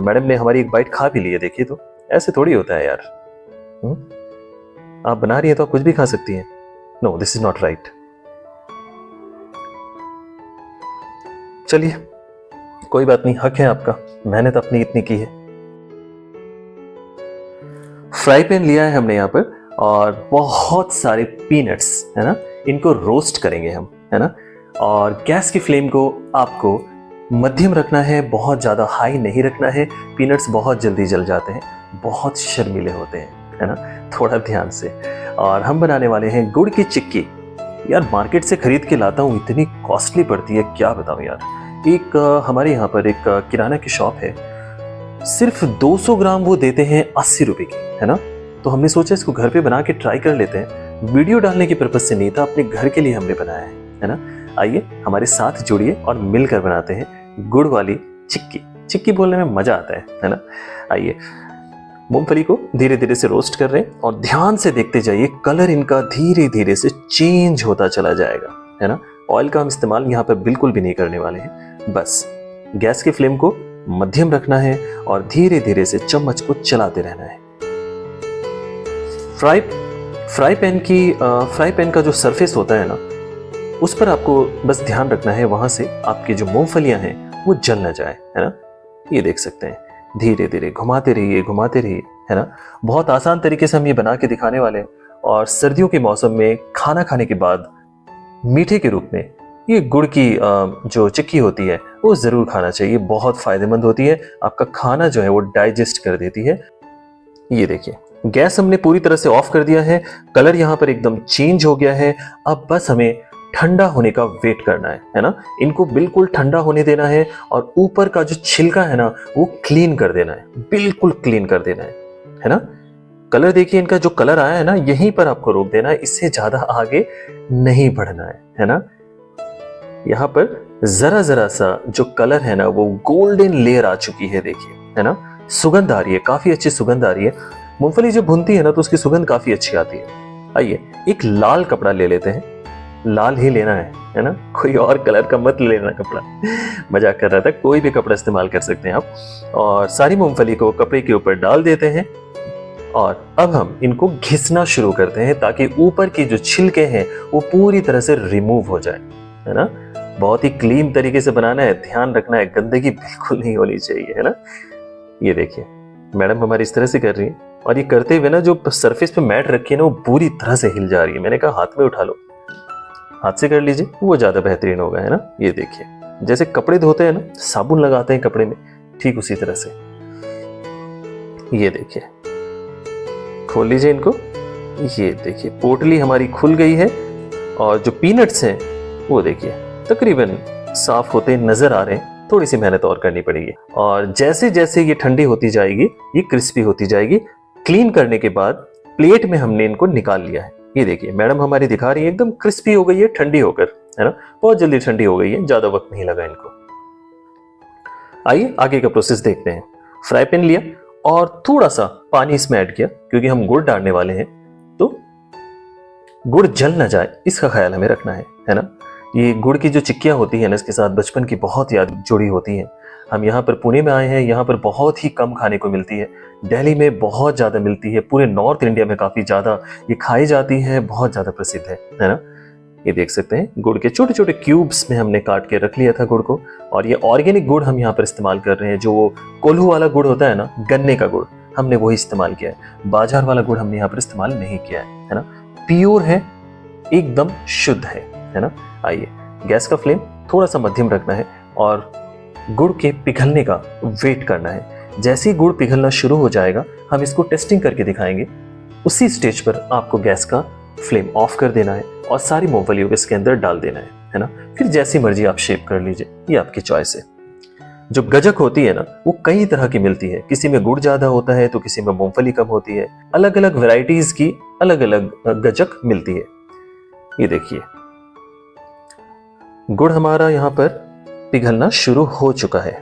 Madam ने हमारी एक बाइट खा भी ली है, देखिए तो ऐसे थोड़ी होता है यार। आप बना रही है तो आप कुछ भी खा सकती हैं। No, this is not right. चलिए कोई बात नहीं, हक है आपका, मेहनत अपनी इतनी की है। फ्राई पैन लिया है हमने यहाँ पर और बहुत सारे पीनट्स है ना, इनको रोस्ट करेंगे हम, है ना। और गैस की फ्लेम को आपको मध्यम रखना है, बहुत ज्यादा हाई नहीं रखना है। पीनट्स बहुत जल्दी जल जाते हैं, बहुत शर्मीले होते हैं, है ना, थोड़ा ध्यान से। और हम बनाने वाले हैं गुड़ की चिक्की। यार मार्केट से खरीद के लाता हूँ, इतनी कॉस्टली पड़ती है, क्या बताऊँ यार। एक हमारे यहाँ पर एक किराना की शॉप है, सिर्फ 200 ग्राम वो देते हैं 80 रुपए की, है ना। तो हमने सोचा इसको घर पे बना के ट्राई कर लेते हैं। वीडियो डालने की पर्पज से नहीं था, अपने घर के लिए हमने बनाया है ना। आइए हमारे साथ जुड़िए और मिलकर बनाते हैं गुड़ वाली चिक्की। चिक्की बोलने में मजा आता है ना। आइए, मूंगफली को धीरे धीरे से रोस्ट कर रहे हैं और ध्यान से देखते जाइए, कलर इनका धीरे धीरे से चेंज होता चला जाएगा, है ना। ऑयल का हम इस्तेमाल यहाँ पर बिल्कुल भी नहीं करने वाले हैं। बस गैस की फ्लेम को मध्यम रखना है और धीरे धीरे से चम्मच को चलाते रहना है। फ्राई पैन का जो सरफेस होता है ना, उस पर आपको बस ध्यान रखना है, वहां से आपकी जो मूंगफलियां हैं वो जल ना जाए, है ना। ये देख सकते हैं, धीरे धीरे घुमाते रहिए, है ना। बहुत आसान तरीके से हम ये बना के दिखाने वाले हैं। और सर्दियों के मौसम में खाना खाने के बाद मीठे के रूप में ये गुड़ की जो चिक्की होती है वो जरूर खाना चाहिए, बहुत फायदेमंद होती है, आपका खाना जो है वो डाइजेस्ट कर देती है। ये देखिए, गैस हमने पूरी तरह से ऑफ कर दिया है, कलर यहाँ पर एकदम चेंज हो गया है। अब बस हमें ठंडा होने का वेट करना है ना। इनको बिल्कुल ठंडा होने देना है और ऊपर का जो छिलका है ना वो क्लीन कर देना है, बिल्कुल क्लीन कर देना है ना। कलर देखिए, इनका जो कलर आया है ना, यहीं पर आपको रोक देना है, इससे ज्यादा आगे नहीं बढ़ना है ना। यहाँ पर जरा जरा सा जो कलर है ना वो गोल्डन लेयर आ चुकी है, देखिए, है ना। सुगंध आ रही है, काफी अच्छी सुगंध आ रही है। मूंगफली जब भुनती है ना तो उसकी सुगंध काफी अच्छी आती है। आइए एक लाल कपड़ा ले लेते हैं, लाल ही लेना है ना, कोई और कलर का मत लेना कपड़ा। मजाक कर रहा था, कोई भी कपड़ा इस्तेमाल कर सकते हैं आप। और सारी मूंगफली को कपड़े के ऊपर डाल देते हैं और अब हम इनको घिसना शुरू करते हैं ताकि ऊपर के जो छिलके हैं वो पूरी तरह से रिमूव हो जाए, है ना। बहुत ही क्लीन तरीके से बनाना है, ध्यान रखना है, गंदगी बिल्कुल नहीं होनी चाहिए, है ना। ये देखिए मैडम हमारी इस तरह से कर रही है और ये करते हुए ना जो सरफेस पे मैट रखी है ना वो पूरी तरह से हिल जा रही है। मैंने कहा हाथ में उठा लो, हाथ से कर लीजिए, वो ज्यादा बेहतरीन होगा, है ना। ये देखिए, जैसे कपड़े धोते हैं ना, साबुन लगाते हैं कपड़े में, ठीक उसी तरह से। ये देखिए, खोल लीजिए इनको। ये देखिए पोटली हमारी खुल गई है और जो पीनट्स हैं वो देखिए तकरीबन साफ होते नजर आ रहे हैं। थोड़ी सी मेहनत और करनी पड़ेगी और जैसे जैसे ये ठंडी होती जाएगी ये क्रिस्पी होती जाएगी। क्लीन करने के बाद प्लेट में हमने इनको निकाल लिया है। ये देखिए मैडम हमारी दिखा रही है, एकदम क्रिस्पी हो गई है ठंडी होकर, है ना। बहुत जल्दी ठंडी हो गई है, ज्यादा वक्त नहीं लगा इनको। आइए आगे का प्रोसेस देखते हैं। फ्राई पैन लिया और थोड़ा सा पानी इसमें ऐड किया क्योंकि हम गुड़ डालने वाले हैं, तो गुड़ जल ना जाए इसका ख्याल हमें रखना है ना। ये गुड़ की जो चिक्कियां होती है ना, इसके साथ बचपन की बहुत याद जुड़ी होती है। हम यहाँ पर पुणे में आए हैं, यहाँ पर बहुत ही कम खाने को मिलती है, दिल्ली में बहुत ज्यादा मिलती है, पूरे नॉर्थ इंडिया में काफी ज्यादा ये खाई जाती है, बहुत ज्यादा प्रसिद्ध है ना। ये देख सकते हैं गुड़ के छोटे छोटे क्यूब्स में हमने काट के रख लिया था गुड़ को। और ये ऑर्गेनिक गुड़ हम यहाँ पर इस्तेमाल कर रहे हैं, जो वो कोल्हू वाला गुड़ होता है ना, गन्ने का गुड़, हमने वही इस्तेमाल किया है। बाजार वाला गुड़ हमने यहाँ पर इस्तेमाल नहीं किया है ना। प्योर है, एकदम शुद्ध है ना। आइए गैस का फ्लेम थोड़ा सा मध्यम रखना है और गुड़ के पिघलने का वेट करना है। जैसे ही गुड़ पिघलना शुरू हो जाएगा हम इसको टेस्टिंग करके दिखाएंगे। उसी स्टेज पर आपको गैस का फ्लेम ऑफ कर देना है और सारी मूंगफलियों को इसके अंदर डाल देना है ना। फिर जैसी मर्जी आप शेप कर लीजिए, ये आपकी चॉइस है। जो गजक होती है ना वो कई तरह की मिलती है, किसी में गुड़ ज्यादा होता है तो किसी में मूंगफली कम होती है। अलग अलग वैरायटीज की अलग अलग गजक मिलती है। ये देखिए गुड़ हमारा यहाँ पर पिघलना शुरू हो चुका है।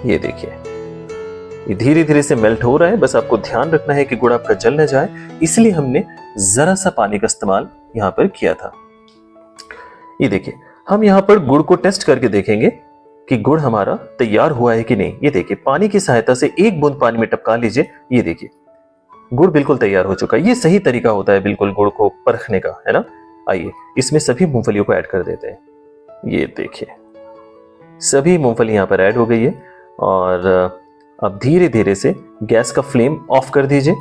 ये देखिए ये धीरे धीरे से मेल्ट हो रहा है। बस आपको ध्यान रखना है कि गुड़ आपका जल न जाए, इसलिए हमने जरा सा पानी का इस्तेमाल यहाँ पर किया था। ये देखिए, हम यहाँ पर गुड़ को टेस्ट करके देखेंगे कि गुड़ हमारा तैयार हुआ है कि नहीं। ये देखिए, पानी की सहायता से एक बूंद पानी में टपका लीजिए। ये देखिए, गुड़ बिल्कुल तैयार हो चुका है। ये सही तरीका होता है बिल्कुल गुड़ को परखने का, है ना। आइए इसमें सभी मूंगफलियों को ऐड कर देते हैं। ये देखिए, सभी मूंगफली यहाँ पर ऐड हो गई है और अब धीरे धीरे से गैस का फ्लेम ऑफ कर दीजिए।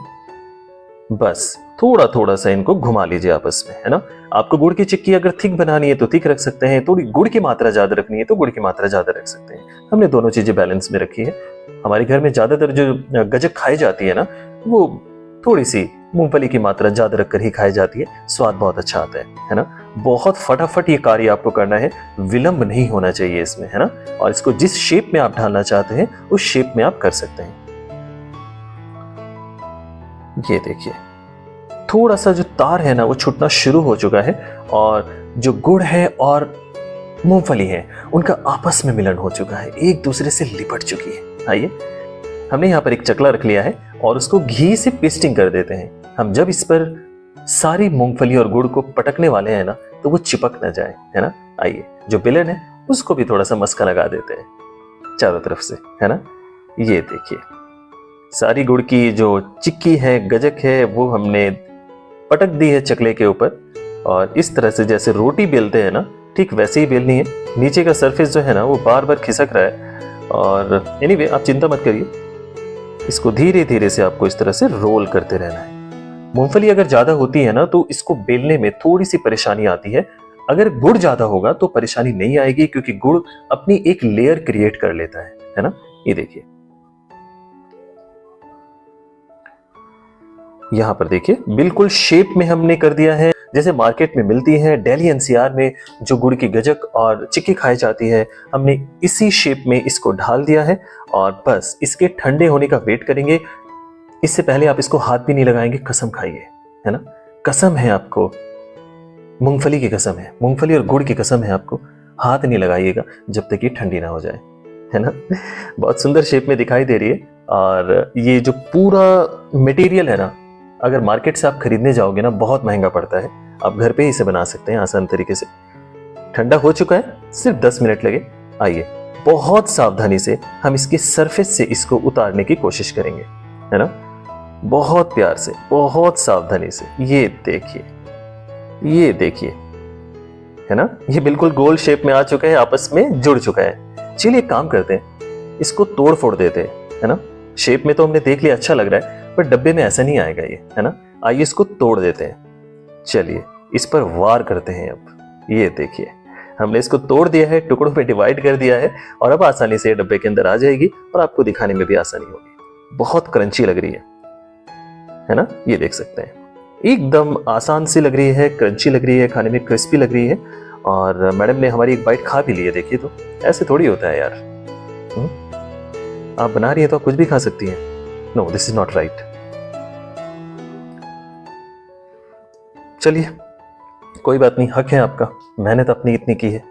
बस थोड़ा थोड़ा सा इनको घुमा लीजिए आपस में, है ना। आपको गुड़ की चिक्की अगर थिक बनानी है तो थिक रख सकते हैं, थोड़ी गुड़ की मात्रा ज्यादा रखनी है तो गुड़ की मात्रा ज्यादा रख सकते हैं। हमने दोनों चीजें बैलेंस में रखी है। हमारे घर में ज्यादातर जो गजक खाई जाती है ना, वो थोड़ी सी मूंगफली की मात्रा ज्यादा रखकर ही खाई जाती है, स्वाद बहुत अच्छा आता है ना। बहुत फटाफट ये कार्य आपको करना है, विलंब नहीं होना चाहिए इसमें, है ना। और इसको जिस शेप में आप ढालना चाहते हैं उस शेप में आप कर सकते हैं। ये देखिए, थोड़ा सा जो तार है ना वो छूटना शुरू हो चुका है और जो गुड़ है और मूंगफली है उनका आपस में मिलन हो चुका है, एक दूसरे से लिपट चुकी है। आइए, हमने यहाँ पर एक चकला रख लिया है और उसको घी से पेस्टिंग कर देते हैं। हम जब इस पर सारी मूंगफली और गुड़ को पटकने वाले हैं ना तो वो चिपक ना जाए, है ना। आइए, जो बेलन है उसको भी थोड़ा सा मस्का लगा देते हैं चारों तरफ से, है ना। ये देखिए, सारी गुड़ की जो चिक्की है, गजक है, वो हमने पटक दी है चकले के ऊपर और इस तरह से जैसे रोटी बेलते हैं ना, ठीक वैसे ही बेलनी है। नीचे का सरफेस जो है ना वो बार बार खिसक रहा है और एनीवे आप चिंता मत करिए, इसको धीरे धीरे से आपको इस तरह से रोल करते रहना है। मूंगफली अगर ज्यादा होती है ना तो इसको बेलने में थोड़ी सी परेशानी आती है। अगर गुड़ ज्यादा होगा तो परेशानी नहीं आएगी क्योंकि गुड़ अपनी एक लेयर क्रिएट कर लेता है ना। ये देखिए, यहां पर देखिए बिल्कुल शेप में हमने कर दिया है जैसे मार्केट में मिलती है। दिल्ली एनसीआर में जो गुड़ की गजक और चिक्की खाई जाती है, हमने इसी शेप में इसको ढाल दिया है और बस इसके ठंडे होने का वेट करेंगे। इससे पहले आप इसको हाथ भी नहीं लगाएंगे, कसम खाइए, है ना। कसम है आपको, मूंगफली की कसम है, मूंगफली और गुड़ की कसम है, आपको हाथ नहीं लगाइएगा जब तक ये ठंडी ना हो जाए, है ना। बहुत सुंदर शेप में दिखाई दे रही है और ये जो पूरा मटेरियल है ना, अगर मार्केट से आप खरीदने जाओगे ना बहुत महंगा पड़ता है। आप घर पे ही इसे बना सकते हैं आसान तरीके से। ठंडा हो चुका है, सिर्फ 10 मिनट लगे। आइए, बहुत सावधानी से हम इसके सरफेस से इसको उतारने की कोशिश करेंगे, है ना। बहुत प्यार से, बहुत सावधानी से। ये देखिए, ये देखिए, है ना, ये बिल्कुल गोल शेप में आ चुका है, आपस में जुड़ चुका है। चलिए एक काम करते हैं, इसको तोड़ फोड़ देते हैं, है ना। शेप में तो हमने देख लिया, अच्छा लग रहा है, पर डब्बे में ऐसा नहीं आएगा ये, है ना। आइए इसको तोड़ देते हैं। चलिए इस पर वार करते हैं अब। ये देखिए, हमने इसको तोड़ दिया है, टुकड़ों में डिवाइड कर दिया है और अब आसानी से डब्बे के अंदर आ जाएगी और आपको दिखाने में भी आसानी होगी। बहुत क्रंची लग रही है ना। ये देख सकते हैं, एकदम आसान सी लग रही है, क्रंची लग रही है, खाने में क्रिस्पी लग रही है। और मैडम ने हमारी एक बाइट खा भी ली है। देखिए तो ऐसे थोड़ी होता है यार। आप बना रही है तो आप कुछ भी खा सकती हैं। No, this is not right. चलिए कोई बात नहीं, हक है आपका, मेहनत अपनी इतनी की है।